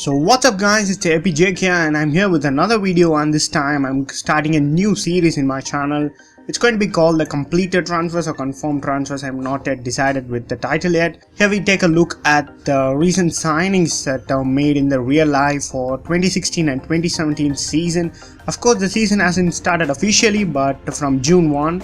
So what's up guys, it's APJ here and I'm here with another video, and this time I'm starting a new series in my channel. It's going to be called the completed transfers or confirmed transfers. I'm not yet decided with the title yet. Here we take a look at the recent signings that are made in the real life for 2016 and 2017 season. Of course the season hasn't started officially, but from June 1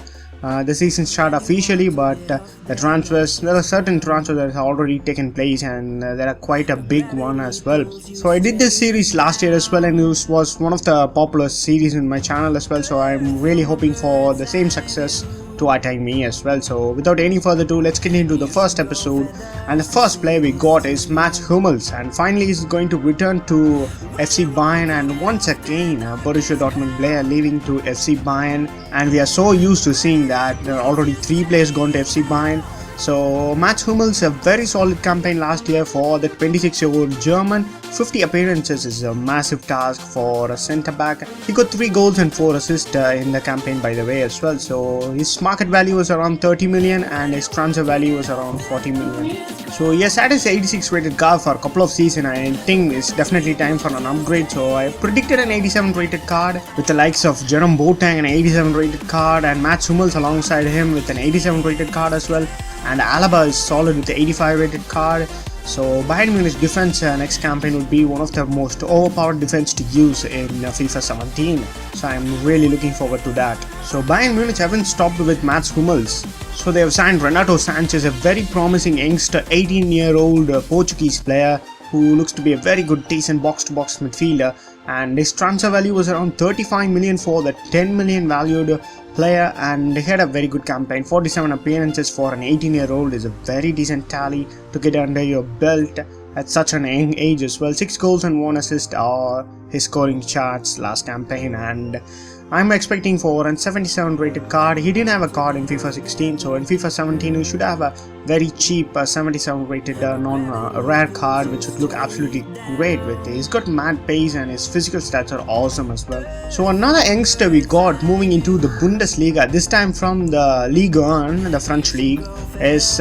the season started officially, but the transfers, there are certain transfers that have already taken place, and there are quite a big one as well. So I did this series last year as well, and it was one of the popular series in my channel as well, so I'm really hoping for the same success to attain me as well. So without any further ado, let's get into the first episode, and the first player we got is Hummels, and finally he's going to return to FC Bayern, and once again Borussia Dortmund player leaving to FC Bayern, and we are so used to seeing that there are already 3 players gone to FC Bayern. So Hummels, a very solid campaign last year for the 26-year-old German. 50 appearances is a massive task for a centre back. He got 3 goals and 4 assists in the campaign by the way as well. So his market value was around 30 million and his transfer value was around 40 million. So he has had his 86 rated card for a couple of seasons. I think it's definitely time for an upgrade. So I predicted an 87 rated card with the likes of Jerome Boateng, an 87 rated card, and Hummels alongside him with an 87 rated card as well. And Alaba is solid with the 85 rated card. So Bayern Munich's defense next campaign would be one of the most overpowered defense to use in FIFA 17. So I'm really looking forward to that. So Bayern Munich haven't stopped with Hummels. So they have signed Renato Sanchez, a very promising youngster, 18-year-old Portuguese player who looks to be a very good, decent box-to-box midfielder, and his transfer value was around 35 million for the 10 million valued player, and he had a very good campaign. 47 appearances for an 18-year-old is a very decent tally to get under your belt at such an young age as well. 6 goals and 1 assist are his scoring charts last campaign, and I'm expecting for a 77 rated card. He didn't have a card in FIFA 16, so in FIFA 17 we should have a very cheap 77 rated rare card, which would look absolutely great with it. He's got mad pace and his physical stats are awesome as well. So another youngster we got moving into the Bundesliga, this time from the Ligue 1, the French league, is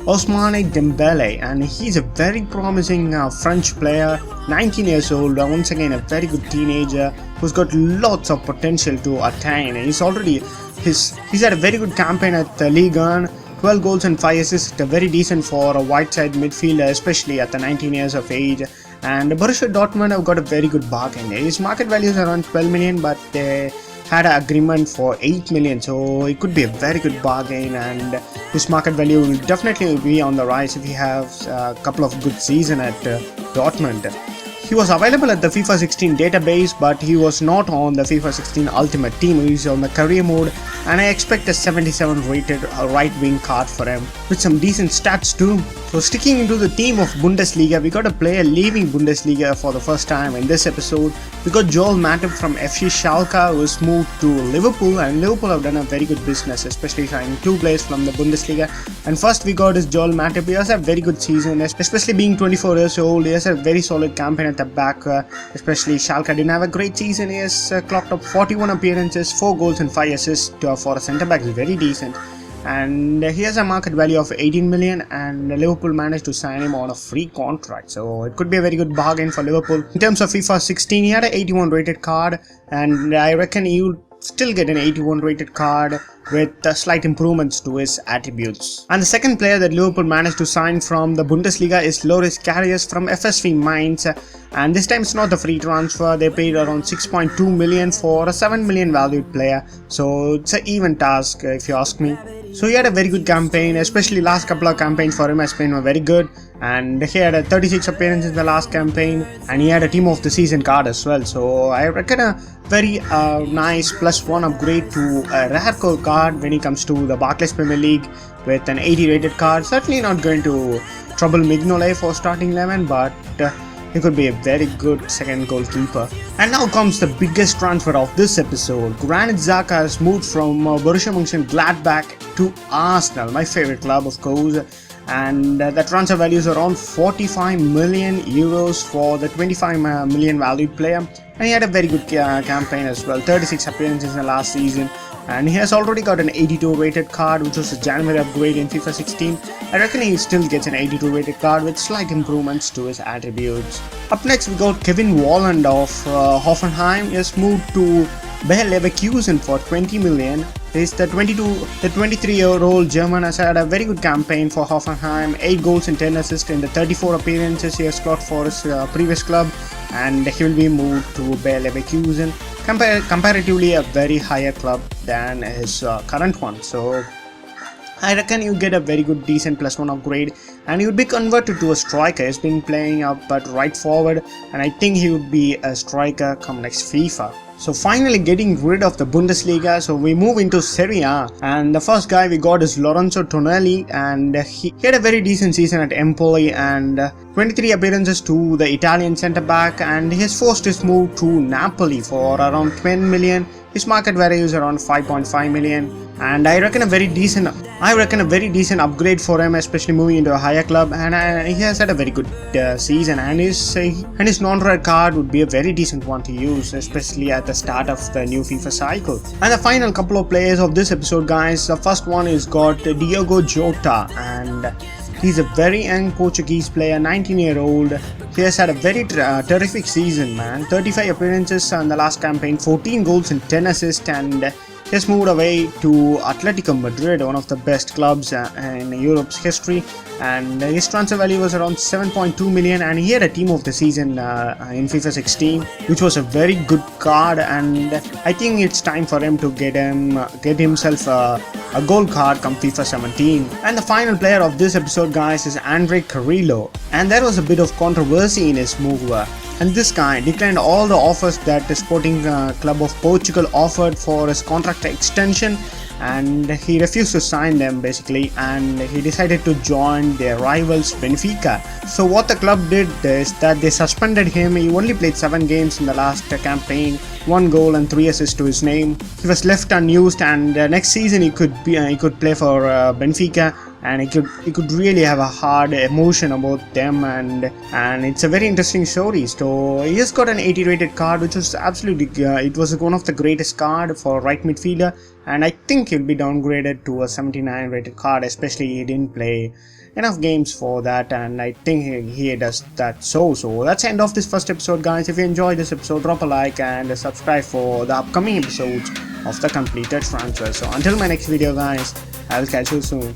Ousmane Dembele, and he's a very promising French player, 19 years old, once again a very good teenager who's got lots of potential to attain. He's had a very good campaign at the Ligue 1, 12 goals and 5 assists, very decent for a white side midfielder, especially at the 19 years of age. And Borussia Dortmund have got a very good bargain. His market value is around 12 million, but they had an agreement for 8 million, so it could be a very good bargain, and his market value will definitely be on the rise if he has a couple of good seasons at Dortmund. He was available at the FIFA 16 database, but he was not on the FIFA 16 Ultimate Team. He's on the career mode, and I expect a 77 rated right wing card for him with some decent stats too. So sticking into the theme of Bundesliga, we got a player leaving Bundesliga for the first time in this episode. We got Matip from FC Schalke, who has moved to Liverpool, and Liverpool have done a very good business, especially signing 2 players from the Bundesliga. And first we got is Matip. He has a very good season, especially being 24 years old. He has a very solid campaign at the back, especially Schalke didn't have a great season. He has clocked up 41 appearances, 4 goals and 5 assists for a centre back is very decent. And he has a market value of 18 million, and Liverpool managed to sign him on a free contract, so it could be a very good bargain for Liverpool. In terms of FIFA 16, he had an 81 rated card, and I reckon he would still get an 81 rated card with slight improvements to his attributes. And the second player that Liverpool managed to sign from the Bundesliga is Loris Karius from FSV Mainz, and this time it's not a free transfer. They paid around 6.2 million for a 7 million valued player, so it's an even task if you ask me. So he had a very good campaign, especially last couple of campaigns for him has been very good, and he had a 36 appearances in the last campaign, and he had a team of the season card as well. So I reckon a very nice +1 upgrade to a rare card when it comes to the Barclays Premier League with an 80 rated card. Certainly not going to trouble Mignolet for starting 11, but he could be a very good second goalkeeper. And now comes the biggest transfer of this episode. Granit Xhaka has moved from Borussia Mönchengladbach to Arsenal, my favorite club of course. and the transfer value is around 45 million euros for the 25 million valued player, and he had a very good campaign as well, 36 appearances in the last season, and he has already got an 82 rated card, which was a January upgrade in FIFA 16. I reckon he still gets an 82 rated card with slight improvements to his attributes. Up next we got Kevin Volland of Hoffenheim. He has moved to Bayer Leverkusen for 20 million. He's the 23-year-old German has had a very good campaign for Hoffenheim, 8 goals and 10 assists in the 34 appearances he has got for his previous club, and he will be moved to Bayer Leverkusen, comparatively a very higher club than his current one. So I reckon you get a very good decent +1 upgrade, and he would be converted to a striker. He's been playing up at right forward, and I think he would be a striker come next FIFA. So finally getting rid of the Bundesliga, so we move into Serie A, and the first guy we got is Lorenzo Tonelli, and he had a very decent season at Empoli, and 23 appearances to the Italian centre-back, and he has forced his move to Napoli for around 10 million. His market value is around 5.5 million, and I reckon a very decent upgrade for him, especially moving into a higher club, and he has had a very good season, and his non-red card would be a very decent one to use, especially at the start of the new FIFA cycle. And the final couple of players of this episode, guys, the first one is got Diogo Jota, and he's a very young Portuguese player, 19-year-old. He has had a very terrific season, man. 35 appearances in the last campaign, 14 goals and 10 assists, and he has moved away to Atletico Madrid, one of the best clubs in Europe's history, and his transfer value was around 7.2 million, and he had a team of the season in FIFA 16, which was a very good card, and I think it's time for him to get himself a gold card come FIFA 17. And the final player of this episode, guys, is Andre Carrillo, and there was a bit of controversy in his move, and this guy declined all the offers that the Sporting Club of Portugal offered for his contract extension, and he refused to sign them basically, and he decided to join their rivals Benfica. So what the club did is that they suspended him. He only played 7 games in the last campaign, 1 goal and 3 assists to his name. He was left unused, and next season he could play for Benfica, and he could really have a hard emotion about them, and it's a very interesting story. So he has got an 80 rated card, which was absolutely it was one of the greatest card for right midfielder, and I think he'll be downgraded to a 79 rated card, especially he didn't play enough games for that, and I think he does that. So that's the end of this first episode, guys. If you enjoyed this episode, drop a like and subscribe for the upcoming episodes of the completed transfer. So until my next video, guys, I'll catch you soon.